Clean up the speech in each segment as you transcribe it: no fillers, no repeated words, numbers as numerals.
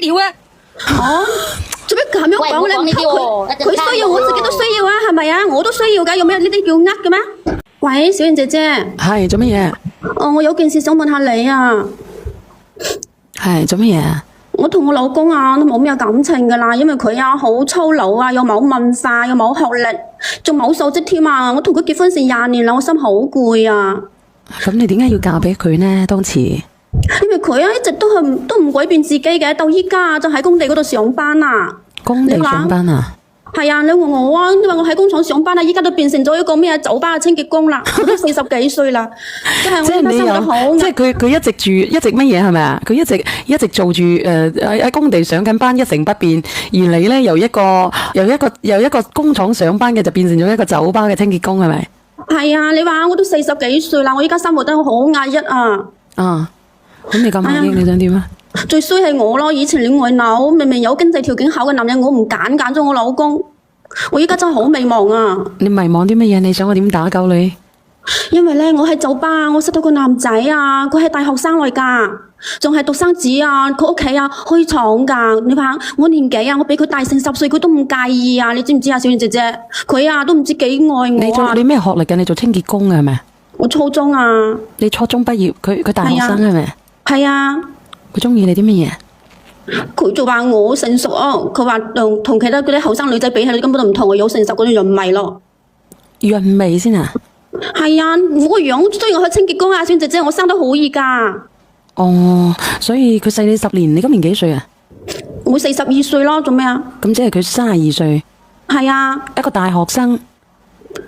條啊！哦，做咩咁樣講咧？喂唔好講呢啲喎佢需要，我自己都需要啊，係咪啊？我都需要㗎，有咩呢啲叫呃嘅咩？喂，小燕姐姐，係做乜嘢？我有件事想問下你啊。係做乜嘢啊？我同我老公啊都冇咩感情噶啦，因為佢啊好粗魯啊，又冇文化，又冇學歷，仲冇素質添啊！我同佢結婚成20年啦，我心好攰啊！咁你點解要嫁俾佢呢？當時因為佢啊一直都唔改變自己嘅，到依家就喺工地嗰度上班啊！工地上班啊？係啊，你問我啊，因為我喺工廠上班啊，依家都變成咗一個咩酒吧嘅清潔工啦，我都40幾歲啦，即係我依家生活好。即係佢一直乜嘢係咪啊？佢一直做住喺工地上緊班一成不變，而你咧由一個工廠上班嘅就變成咗一個酒吧嘅清潔工係咪？係啊，你話我都40幾歲啦，我依家生活得好壓抑啊！啊，咁你咁壓抑，你想點啊？最衰係我咯，以前戀愛腦，明明有經濟條件好嘅男人，我唔揀咗我老公，我依家真係好迷茫啊！你迷茫啲乜嘢？你想我點打救你？因為咧，我喺酒吧，我識到個男仔啊，佢係大學生嚟噶，仲係獨生子啊，佢屋企啊開廠噶。你話我年紀啊，我比佢大成10歲，佢都唔介意啊！你知唔知啊，小燕姐姐？佢啊都唔知幾愛我啊！你咩學歷嘅？你做清潔工嘅係咪？我初中啊。你初中畢業，佢大學生係咪？係啊。佢中意你啲乜嘢？佢就話我成熟哦，佢話同其他嗰啲後生女仔比起，你根本都唔同我有成熟嗰種韻味咯。韻味先啊？係啊，我個樣雖然我係清潔工啊，小燕姐姐，我生得好易噶。哦，所以佢細你10年，你今年幾歲啊？我42歲咯，做咩啊？咁即係佢32歲。係啊。一個大學生。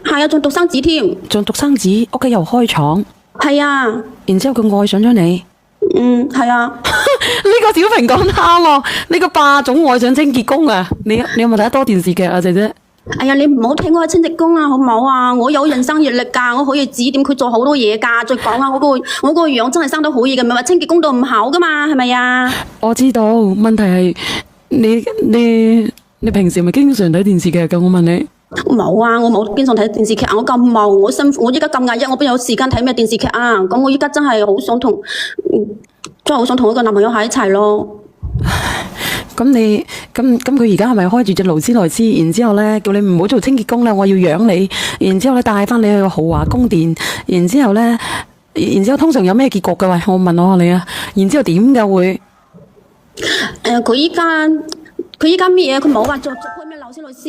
係啊，仲獨生子添。仲獨生子，屋企又開廠。係啊。然之後佢愛上咗你。係啊。呢個小平講啱喎，呢個霸總愛上清潔工啊！你有冇睇得多電視劇啊，姐姐？哎呀，你唔好睇我係清潔工啊，好唔好啊？我有人生閱歷噶，我可以指點佢做好多嘢噶。再講啊，我個樣真係生得好易嘅，唔係話清潔工度唔好噶嘛，係咪啊？我知道，問題係你平時咪經常睇電視劇噶？我問你。冇啊，我冇經常睇電視劇啊，我咁忙，我辛苦，我依家咁壓抑，我邊有時間睇咩電視劇啊？咁我依家真係好想同一個男朋友喺一齊咯。咁佢而家係咪開住隻勞斯萊斯？然之後咧叫你唔好做清潔工啦，我要養你。然之後咧帶翻你去豪華宮殿。然之後通常有咩結局嘅？喂，我問下你啊。然之後點嘅會？佢依家咩嘢？佢冇話做開咩勞斯萊斯，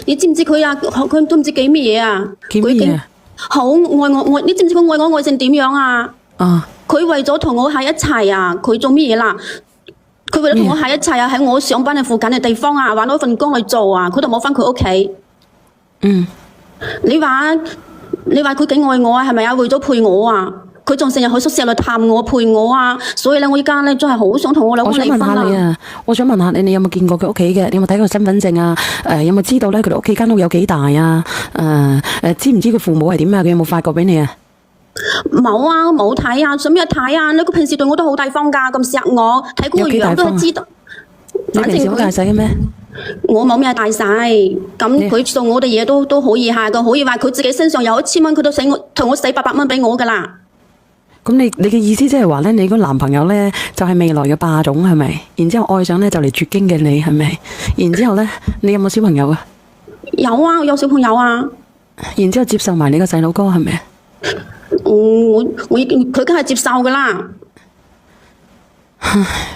你知唔知佢啊？佢都唔知幾咩嘢啊？幾咩嘢？好愛我，你知唔知佢愛我愛成點樣啊？啊！佢為咗同我喺一齊啊，佢做咩嘢啦？佢為咗同我喺一齊啊，喺我上班嘅附近嘅地方啊，搵到一份工去做啊，佢都冇返佢屋企。你話佢幾愛我啊？係咪啊？為咗陪我啊，佢仲成日去宿舍嚟探我陪我啊，所以咧我依家咧真係好想同我老公離婚啊！我想問下你，你有冇見過佢屋企嘅？你有冇睇過身份證啊？有冇知道咧佢哋屋企間屋有幾大啊？知唔知佢父母係點啊？佢有冇發過俾你啊？冇啊，冇睇啊，想咩睇啊？你佢平時對我都好大方噶，咁錫我，睇佢個樣都係知道。你平時好大細嘅咩？我冇咩大細，咁佢送我哋嘢都可以下噶，可以話佢自己身上有1000蚊，佢都同我使800蚊俾我噶啦。咁你嘅意思即係話咧，你個男朋友咧就係未來嘅霸總係咪？然之後愛上咧就嚟絕經嘅你係咪？然之後咧，你有冇小朋友啊？有啊，我有小朋友啊。然之後接受埋你個細佬哥係咪？佢梗係接受噶啦，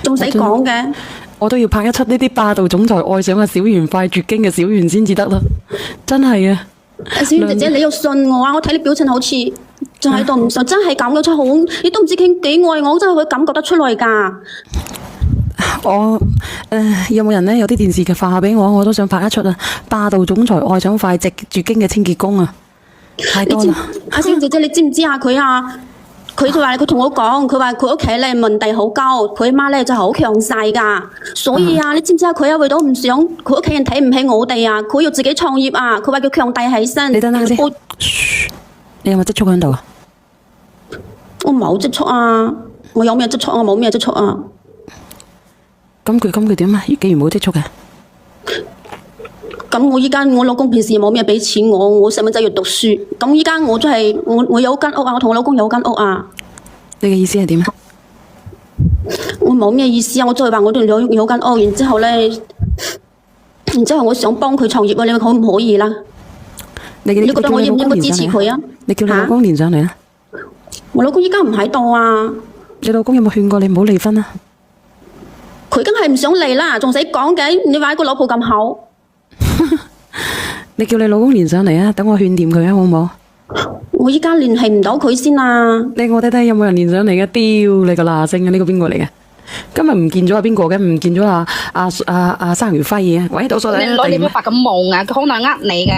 仲使講嘅？我都要拍一出呢啲霸道總裁愛上個小圓快絕經嘅小圓先至得啦，真係啊！小圓姐姐，你要信我啊！我睇你表情好似仲喺度唔信，真係感覺出好，你都唔知佢幾愛我，真係可以感覺得出來噶。有冇人咧有啲電視劇發下俾我都想拍一出啊！霸道總裁愛上快絕經嘅清潔工啊！太多啦！阿小姐姐，你知唔知啊？佢就話佢同我講，佢話佢屋企咧門第好高，佢阿媽咧就好強勢噶，所以啊，你知唔知啊？佢為咗唔想佢屋企人睇唔起我哋啊，佢要自己創業啊，佢話叫強大起身。你等等先，你有冇積蓄喺度啊？我冇積蓄啊，我有咩積蓄啊？冇咩積蓄啊？咁佢點啊？既然冇積蓄嘅。咁我依家我老公平時冇咩俾錢我細蚊仔要讀書。咁依家我就係我有間屋啊，我同我老公有間屋啊。你嘅意思係點啊？我冇咩意思啊！我再話我哋有間屋，然之後我想幫佢創業啊！你可唔可以啦？你覺得我應唔應該支持佢啊？你叫你老公連上嚟啊！我老公依家唔喺度啊！你老公有冇勸過你唔好離婚啊？佢梗係唔想離啦，仲使講嘅？你話個老婆咁好，你叫你老公連上嚟啊！等我勸掂佢啊，好唔好？我依家聯繫唔到佢先啊！我睇睇有冇人連上嚟嘅？屌你個嗱聲啊！呢個邊個嚟嘅？今日唔見咗係邊個嘅？唔見咗阿生如輝嘅。喂，倒數第一。你攞你乜發咁夢啊？佢可能呃你噶。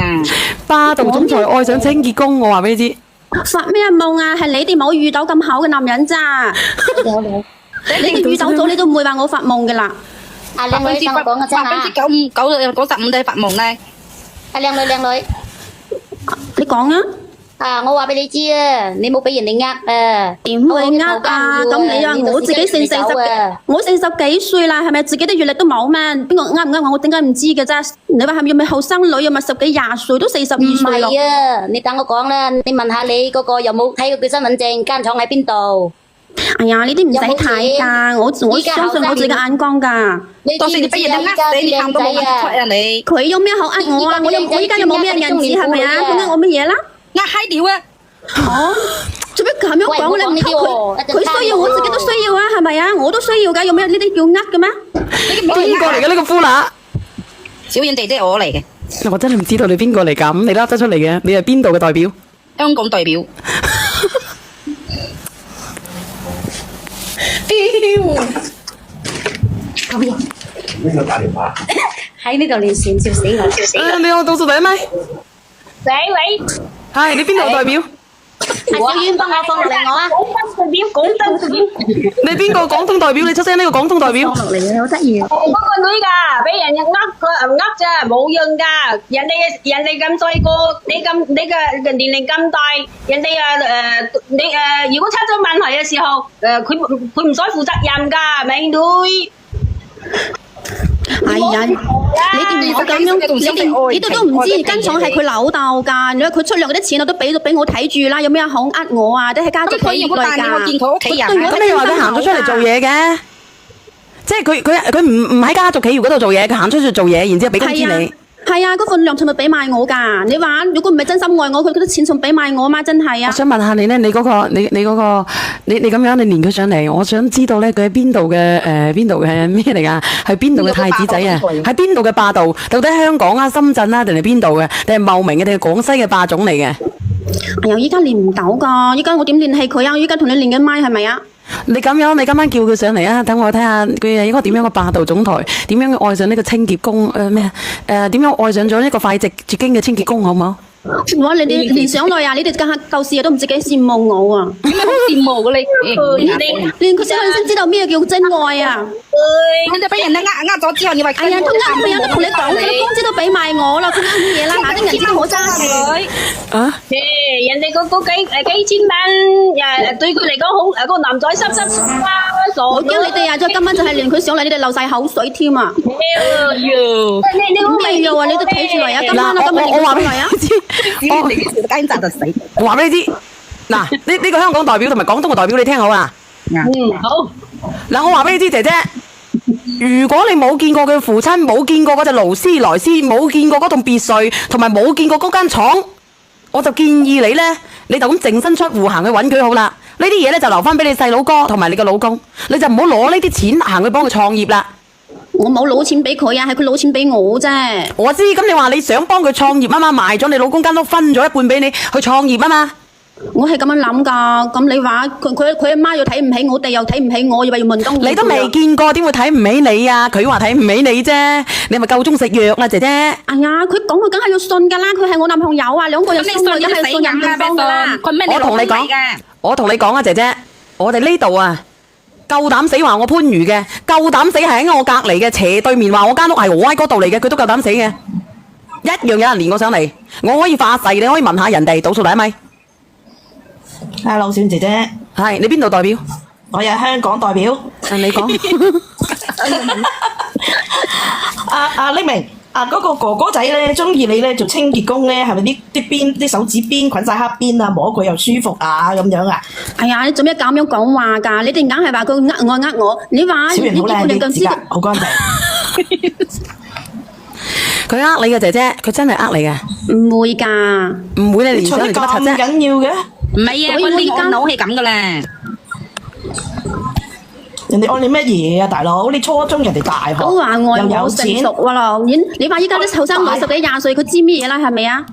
霸道總裁愛上清潔工，我話俾你知。發咩夢啊？係你哋冇遇到咁好嘅男人咋？你哋遇到咗，你都唔會話我發夢噶啦。啊，靚女，等我講個聲啊！ 95%都係發夢咧。啊，靚女，你講啊！啊，我話俾你知啊，你冇俾人哋呃啊！點會呃啊？咁你啊，我自己我40幾歲啦，係咪自己啲閱歷都冇咩？邊個呃唔呃我？我點解唔知嘅啫？你話係咪要咪後生女，又咪10幾20歲都42歲咯？唔係啊，你等我講啦，你問下你嗰個有冇睇過佢身份證，間廠喺邊度？哎呀，呢啲唔使睇㗎，我相信我自己嘅眼光㗎。到時你俾人哋呃死，你喊都冇問出啊你。佢有咩好呃我啊？我依家又冇咩人質係咪啊？佢呃我乜嘢啦？呃閪屌啊！哦，做咩咁樣講咧？佢需要，我自己都需要啊，係咪啊？我都需要㗎，有咩呢啲叫呃嘅咩？邊個嚟嘅呢個夫乸？小燕弟弟我嚟嘅，我真係唔知道你邊個嚟㗎，咁你噏得出嚟嘅，你係邊度嘅代表？香港代表。喺呢度連線，笑死我！你好，倒數第一咪？喂，係你邊度代表？阿小婉幫我放落嚟我啊！廣東代表，你邊個廣東代表？你出聲呢個廣東代表。落嚟嘅好得意啊！嗰個女㗎，俾人呃佢呃咋，冇用㗎。人哋咁細個，你嘅年齡咁大，人哋如果出咗問題嘅時候，佢唔使負責任㗎，美女。哎呀，你哋唔好咁樣，你哋都唔知間廠係佢老豆㗎。你話佢出糧嗰啲錢我都俾我睇住啦，有咩好呃我啊？都係家族企業嚟㗎。見佢屋企人。咁你話佢行咗出嚟做嘢嘅，即係佢唔喺家族企業嗰度做嘢，佢行出去做嘢，然之後俾工資你。係啊，嗰份糧仲咪俾埋我㗎。你話如果唔係真心愛我，佢嗰啲錢仲俾埋我嘛？真係啊！我想問下你咧，你咁樣你連佢上嚟，我想知道咧佢喺邊度嘅咩嚟㗎？係邊度嘅太子仔啊？喺邊度嘅霸道？到底香港啊、深圳啊，定係邊度嘅？定係茂名嘅？定係廣西嘅霸總嚟嘅？哎呀，依家連唔到㗎，依家我點聯繫佢啊？依家同你連緊麥係咪啊？你咁樣，你今晚叫佢上嚟啊！等我睇下佢係應該點樣個霸道總裁，點樣愛上呢個清潔工點樣愛上咗一個快捷經嘅清潔工，好唔好？哇！你哋連上來啊！你哋家下舊時都唔知幾羨慕我啊！有咩好羨慕嘅你？連佢上來先知道咩叫真愛啊！你就俾人哋呃咗之後，你話哎呀，都呃佢啊！都同你講，佢工資都俾埋我啦，佢呃乜嘢啦？下啲人知道我揸住。啊！人哋嗰幾千蚊，對佢嚟講好，個男仔濕啦，傻。我驚你哋啊！再今晚就係連佢上嚟，你哋流晒口水添啊！你咩嘢啊？你都睇住嚟啊！今晚啊，今晚連佢上嚟啊！我話俾你知，嗱，呢個香港代表同埋廣東嘅代表，你聽好啊！好。嗱，我話俾你知，姐姐，如果你冇見過佢父親，冇見過嗰隻勞斯萊斯，冇見過嗰棟別墅，同埋冇見過嗰間廠，我就建議你呢，你就咁淨身出戶行去揾佢好啦。呢啲嘢呢，就留翻俾你細佬哥同埋你個老公，你就唔好攞呢啲錢行去幫佢創業啦。我冇攞錢俾佢啊，係佢攞錢俾我啫。我知，咁你話你想幫佢創業啊嘛，賣咗你老公間屋，分咗一半俾你去創業啊嘛。我係咁樣諗噶，咁你話佢阿媽又睇唔起我哋，又睇唔起我，又話要問東。你都未見過，點會睇唔起你啊？佢話睇唔起你啫，你咪夠鐘食藥啦，姐姐。哎呀，佢講佢梗係要信噶啦，佢係我男朋友啊，兩個又相愛，梗係信任對方噶啦。我同你講啊，姐姐，我哋呢度啊，夠膽死話我番禺嘅，夠膽死係喺我隔籬嘅斜對面話我間屋係我喺嗰度嚟嘅，佢都夠膽死嘅。一樣有人連我上嚟，我可以發誓，你可以問下人哋，倒數第一咪。Hello，小姐姐，係你邊度代表？我係香港代表。你講。阿匿名，啊嗰個哥哥仔咧，中意你咧做清潔工咧，係咪啲邊啲手指邊捆晒黑邊啊？摸佢又舒服啊咁樣啊？哎呀，你做咩咁樣講話㗎？你哋硬係話佢呃我，你話小圓好靚啲指甲，好乾淨。佢呃你嘅姐姐，佢真係呃你嘅，唔會㗎，唔會你連你嘈得上嚟做乜咁柒啫？緊要嘅？唔係啊，佢啲腦係咁噶啦。人哋愛你乜嘢啊，大佬？你初中人哋大學都話愛又我有錢，成熟喎咯。你話依家啲後生女10幾20歲，佢知咩嘢啦？係咪啊？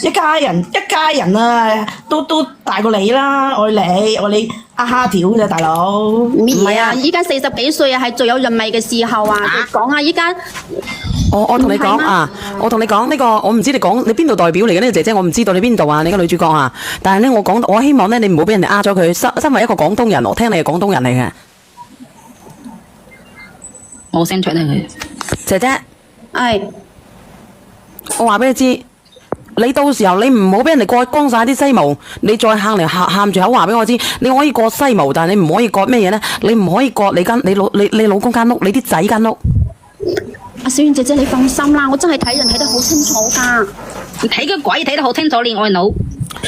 一家人啊，都大過你啦，愛你蝦條啫，大佬。咩嘢啊？唔係啊，依家40幾歲啊，係最有人味嘅時候啊！講啊，依家我同你講唔係咩啊，我同你講呢個，我唔知你講你邊度代表嚟嘅呢個姐姐，我唔知道你邊度啊，你個女主角啊。但係咧，我希望咧，你唔好俾人哋呃咗佢。身為一個廣東人，我聽你係廣東人嚟嘅，我聲出嚟佢。姐姐，係我話俾你知，你到時候你唔好俾人哋割光晒啲西毛，你再喊住口話俾我知，你可以割西毛，但係你唔可以割咩嘢咧？你唔可以割你老公間屋，你啲仔間屋。阿小燕姐姐，你放心啦，我真係睇人睇得好清楚㗎。你睇個鬼睇得好清楚，戀愛腦。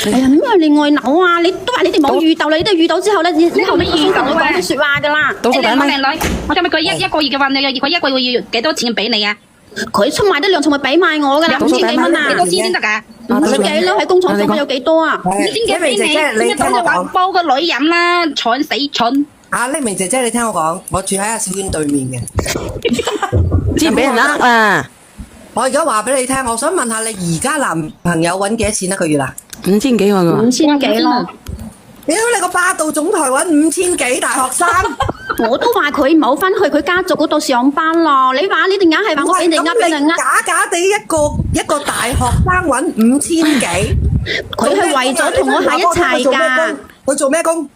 哎呀，咩戀愛腦啊？你都話你哋冇遇到，你都遇到之後咧，你後尾遇到你講啲説話㗎啦。倒數第一咪，靚女，我想問佢一個月嘅話，佢一個月要幾多錢俾你啊？佢出賣得量，仲咪俾埋我㗎啦，5000幾蚊啊幾！多錢先得㗎5000幾咯，喺工廠做我有幾多啊？ ？5000幾俾姐姐你你，咁就話煲個女飲啦，蠢死蠢！啊，匿名姐姐，你聽我講，我住喺阿小娟對面嘅。之前俾人呃啊我而家話俾你聽，我想問下你而家男朋友揾幾多錢一個月啊？ ，5000幾喎佢話。 5000幾咯。屌你個霸道總裁揾5000幾大學生，我都話佢冇翻去佢家族嗰度上班咯。你話你哋硬係話我俾你呃，俾人呃，假假地一個大學生揾5000幾，佢係為咗同我喺一齊㗎。佢做咩工？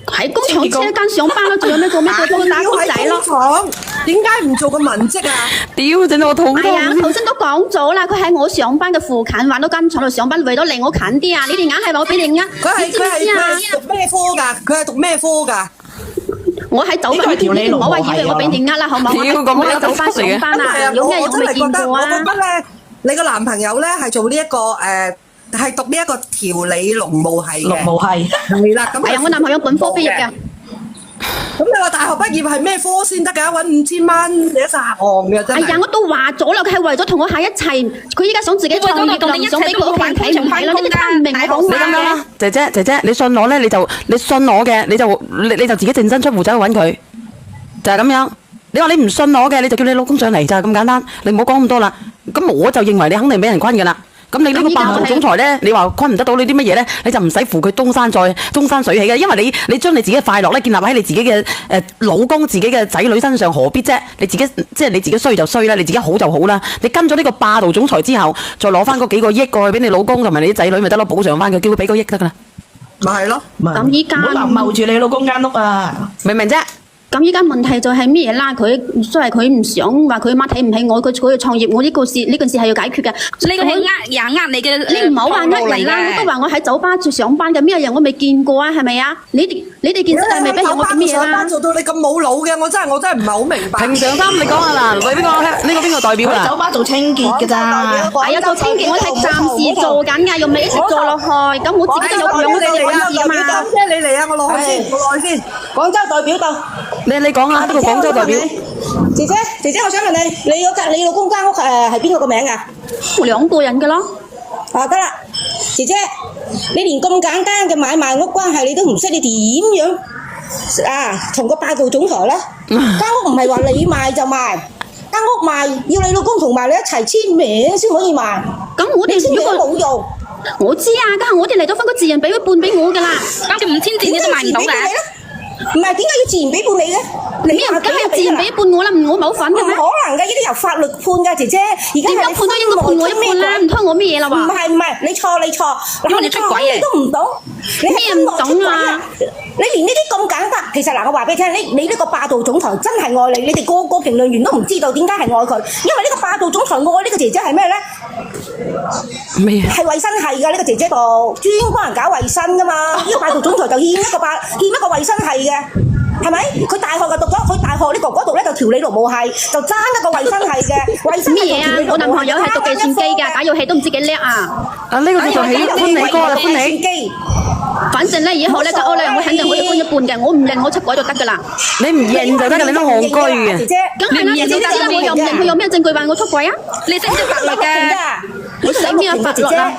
喺工廠車間上班咯，仲有咩做咩？佢幫佢打工仔喺咯工。廠，點解唔做個文職啊？屌，整到我肚係啊，痛。頭先都講咗啦，佢喺我上班嘅附近，揾到間廠度上班，為咗離我近啲啊！你哋硬係話我俾你呃，你知唔知啊？佢係讀咩科㗎？佢係讀咩科㗎？我喺酒吧，你唔好話以為我俾你呃啦，好唔好？屌咁我喺酒吧上班啊，有咩用我未見過我啊覺？得咧，你個男朋友咧係做呢一個係讀呢一個調理農務系嘅。綠毛係。係啦，咁係啊，我男朋友本科畢業嘅。咁你話大學畢業係咩科先得㗎？揾5000蚊，你一實行嘅真係。哎呀，我都話咗啦，佢係為咗同我喺一齊，佢依家想自己創業㗎，唔想俾佢屋企人睇唔起咯。你哋聽唔明我講你咁樣咩啦，姐姐，你信我咧，你信我嘅，你就自己淨身出戶走去揾佢，就係咁樣。你話你唔信我嘅，你就叫你老公上嚟，就係咁簡單。你唔好講咁多啦。咁我就認為你肯定俾人昆㗎啦。咁你呢個霸道總裁咧，你話昆唔得到你啲乜嘢咧，你就唔使扶佢東山水起嘅，因為你將你自己嘅快樂咧建立喺你自己嘅老公、自己嘅仔女身上，何必啫？你自己即係你自己衰就衰啦，你自己好就好啦。你跟咗呢個霸道總裁之後，再攞翻嗰幾個億過去俾你老公同埋你啲仔女咪得咯，補償翻佢，叫佢俾個億得㗎啦，咪係咯。咁依家唔好立謀住你老公間屋啊！明唔明啫？咁依家問題就係咩啦？佢所謂佢唔想話佢媽睇唔起我，佢要創業，我呢件事係要解決嘅。呢個係呃你嘅，你唔好話呃人啦，我都話我喺酒吧做上班嘅，咩人我未見過啊？係咪啊？你哋見識係咪不如我做咩啦？做到你咁冇腦嘅，我真係唔係好明白。平常心，你講下啦，你邊個代表啦？喺酒吧做清潔㗎咋？係啊，做清潔我係暫時做緊㗎，又未一直做落去。咁我自己都有養我自己揾錢嘛。即係你嚟啊！我落去先，我落去先。廣州代表到。你講啊，呢個廣州代表。姐姐，我想問你，你老公間屋係邊個個名㗎？ 2個人嘅咯。啊，得啦，姐姐，你連咁簡單嘅買賣屋關係你都唔識，你點樣啊？同個霸道總裁咧，間屋唔係話你賣就賣，間屋賣要你老公同埋你一齊簽名先可以賣。咁我哋簽名如果冇用，我知啊，梗係我哋嚟咗分個自然俾一半俾我㗎啦。咁就5000字你都買唔到㗎。唔係點解要自然俾半你咧？咩人梗係自然俾一半我啦？我冇份唔嘅咩？可能㗎，呢啲由法律判㗎，姐姐。而家點解判都應該判我一半啦？唔通我咩嘢啦？唔話係，你錯。因為你出軌啊你都唔懂，你咩唔懂啊？你連呢啲咁簡單，其實嗱，我話俾你聽，你呢個霸道總裁真係愛你，你哋個個評論員都唔知道點解係愛佢，因為呢個霸道總裁愛呢個姐姐係咩咧？咩啊？係衛生系㗎，呢個姐姐度專幫人搞衛生㗎嘛。呢個霸道總裁就欠一個衛生系嘅。係咪？佢大學就讀咗，佢大學呢哥哥讀咧就調理勞務系，就爭一個衞生系嘅衞生系咩嘢啊？我男朋友係讀計算機㗎，打遊戲都唔知幾叻啊！啊，呢個叫做喜歡你哥啦，歡你。機。反正咧，以後咧個屋咧，我肯定可以搬一半嘅，我唔認我出軌就得㗎啦。你唔認就得㗎，你都戇居嘅。姐姐，梗係啦，姐姐知啦，我又唔認，佢有咩證據話我出軌啊？你識唔識法律嘅？我識咩法律啊？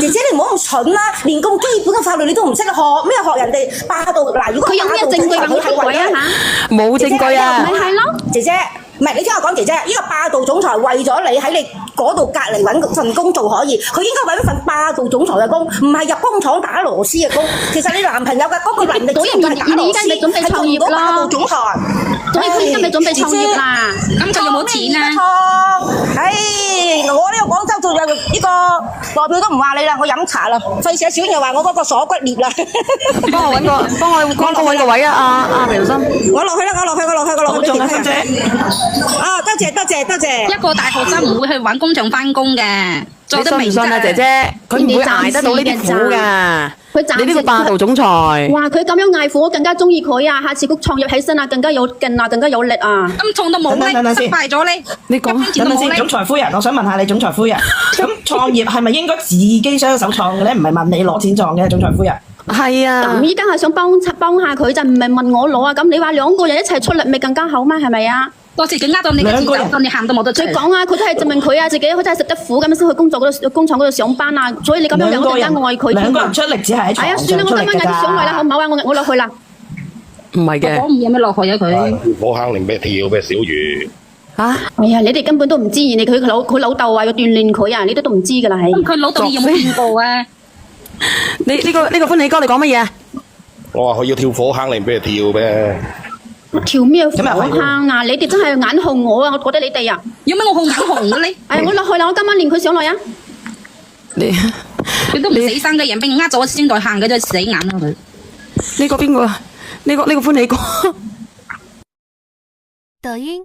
姐姐你唔好咁蠢啦，連咁基本嘅法律你都唔識學咩？學人哋霸道嗱，如果佢有咩證據話我出軌啊？嚇！冇證據啊！咪係咯，姐姐，唔係你聽我講，姐姐，呢個霸道總裁為咗你喺你嗰度隔離揾份工做可以，佢應該揾份霸道總裁嘅工，唔係入工廠打螺絲嘅工。其實你男朋友嘅嗰個能力只係打螺絲，係做唔到霸道總裁。所以佢而家咪準備創業啦。咁佢有冇錢啊？唉，我呢個廣州做呢個代表都唔話你啦，我飲茶啦，費事小又話我嗰個鎖骨裂啦。幫我揾個位啊！阿苗心，我落去啦，我落去。好中啊，芬姐。啊，多謝。一個大學生唔會去揾工場翻工嘅，做你得明信唔信啊，姐姐？佢唔會捱得到呢啲苦㗎。佢暫時你呢個霸道總裁。哇！佢咁樣嗌苦，我更加中意佢啊！下次佢創業起身啊，更加有勁啊，更加有力啊！咁創到冇力，失敗咗咧。你講一分錢都冇先，總力。裁夫人，我想問下你，總裁夫人，咁創業係咪應該自己雙手創嘅咧？唔係問你攞錢創嘅，總裁夫人。係啊。咁依家係想幫下佢就唔係問我攞啊！咁你話兩個人一齊出力咪更加好嗎？係咪啊？到時佢呃到你嘅錢就到你行都冇得出再。講啊，佢都係證明佢啊自己，佢真係食得苦咁先去工廠嗰度上班啊！所以你咁樣兩個更加愛佢。兩個人出力只係喺係啊，床算啦，上出力我今晚嗌佢上嚟啦，好唔好啊？我落去啦。唔係嘅。講唔有咩落去啊佢？火坑令俾跳咩小魚？嚇！哎呀，你哋根本都唔知，你佢老豆話要鍛鍊佢啊，你都唔知㗎啦，係。佢老豆有冇見過啊？你呢個歡喜哥，你講乜嘢啊？我話佢要跳火坑令俾佢跳咩？跳咩火坑啊！你哋真係眼紅我啊！我覺得你哋啊，有咩我好眼紅嘅咧？哎，我落去啦，我今晚練佢上來啊！佢都唔死生嘅人，俾人呃咗先代行嘅啫，死眼啦佢。呢個邊個？呢個歡喜哥。抖音。